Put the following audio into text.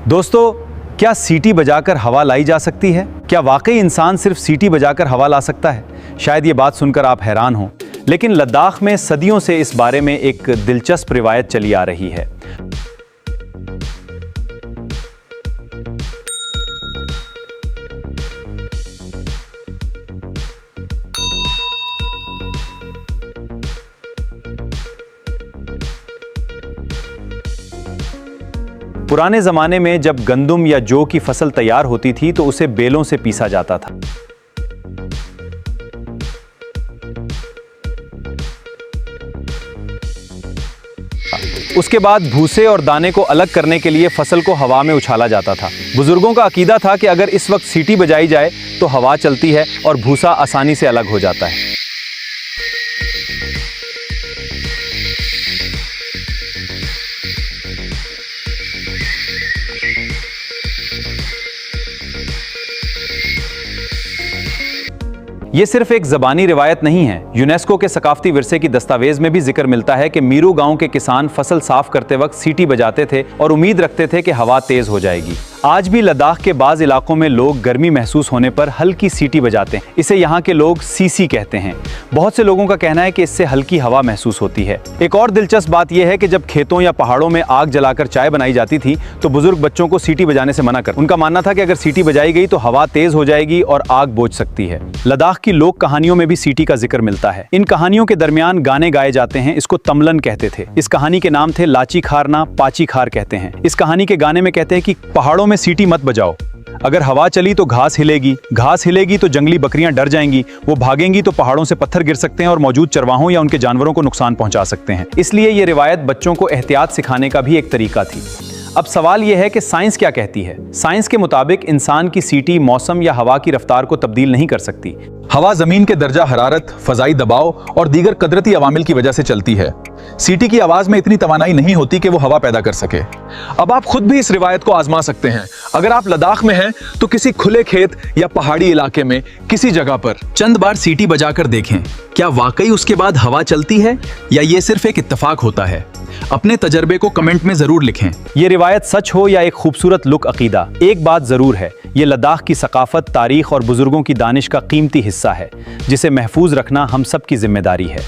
दोस्तों, क्या सीटी बजाकर हवा लाई जा सकती है? क्या वाकई इंसान सिर्फ सीटी बजाकर हवा ला सकता है? शायद ये बात सुनकर आप हैरान हो, लेकिन लद्दाख में सदियों से इस बारे में एक दिलचस्प रिवायत चली आ रही है। पुराने ज़माने में जब गंदुम या जौ की फसल तैयार होती थी तो उसे बेलों से पीसा जाता था। उसके बाद भूसे और दाने को अलग करने के लिए फसल को हवा में उछाला जाता था। बुजुर्गों का अकीदा था कि अगर इस वक्त सीटी बजाई जाए तो हवा चलती है और भूसा आसानी से अलग हो जाता है। ये सिर्फ एक ज़बानी रिवायत नहीं है। यूनेस्को के सकाफती विरसे की दस्तावेज में भी जिक्र मिलता है कि मीरू गांव के किसान फसल साफ करते वक्त सीटी बजाते थे और उम्मीद रखते थे कि हवा तेज हो जाएगी। आज भी लद्दाख के बाज़ इलाकों में लोग गर्मी महसूस होने पर हल्की सीटी बजाते हैं। इसे यहाँ के लोग सीसी कहते हैं। बहुत से लोगों का कहना है कि इससे हल्की हवा महसूस होती है। एक और दिलचस्प बात यह है कि जब खेतों या पहाड़ों में आग जलाकर चाय बनाई जाती थी तो बुजुर्ग बच्चों को सीटी बजाने से मना कर। उनका मानना था कि अगर सीटी बजाई गई तो हवा तेज हो जाएगी और आग बोझ सकती है। लद्दाख की लोक कहानियों में भी सीटी का जिक्र मिलता है। इन कहानियों के दरमियान गाने गाए जाते हैं। इसको तमलन कहते थे। इस कहानी के नाम थे लाची खारना, पाची खार कहते हैं। इस कहानी के गाने में कहते हैं कि पहाड़ों में सीटी मत बजाओ, अगर हवा चली तो घास हिलेगी तो जंगली बकरियां डर जाएंगी, वो भागेंगी तो पहाड़ों से पत्थर गिर सकते हैं और मौजूद चरवाहों या उनके जानवरों को नुकसान पहुंचा सकते हैं। इसलिए ये रिवायत बच्चों को एहतियात सिखाने का भी एक तरीका थी। अब सवाल यह है कि साइंस क्या कहती है। साइंस के मुताबिक इंसान की सीटी मौसम या हवा की रफ्तार को तब्दील नहीं कर सकती। हवा जमीन के दर्जा हरारत, फजाई दबाव और दीगर कुदरती अवामिल की वजह से चलती है। सीटी की आवाज में इतनी तवानाई नहीं होती कि वो हवा पैदा कर सके। अब आप खुद भी इस रिवायत को आजमा सकते हैं। अगर आप लद्दाख में हैं तो किसी खुले खेत या पहाड़ी इलाके में किसी जगह पर चंद बार सीटी बजाकर देखें, क्या वाकई उसके बाद हवा चलती है या ये सिर्फ एक इत्तेफाक होता है। अपने तजर्बे को कमेंट में जरूर लिखें। ये रिवायत सच हो या एक खूबसूरत लुक अकीदा, एक बात जरूर है, ये लद्दाख की सकाफत, तारीख और बुजुर्गों की दानिश का कीमती हिस्सा है, जिसे महफूज रखना हम सब की जिम्मेदारी है।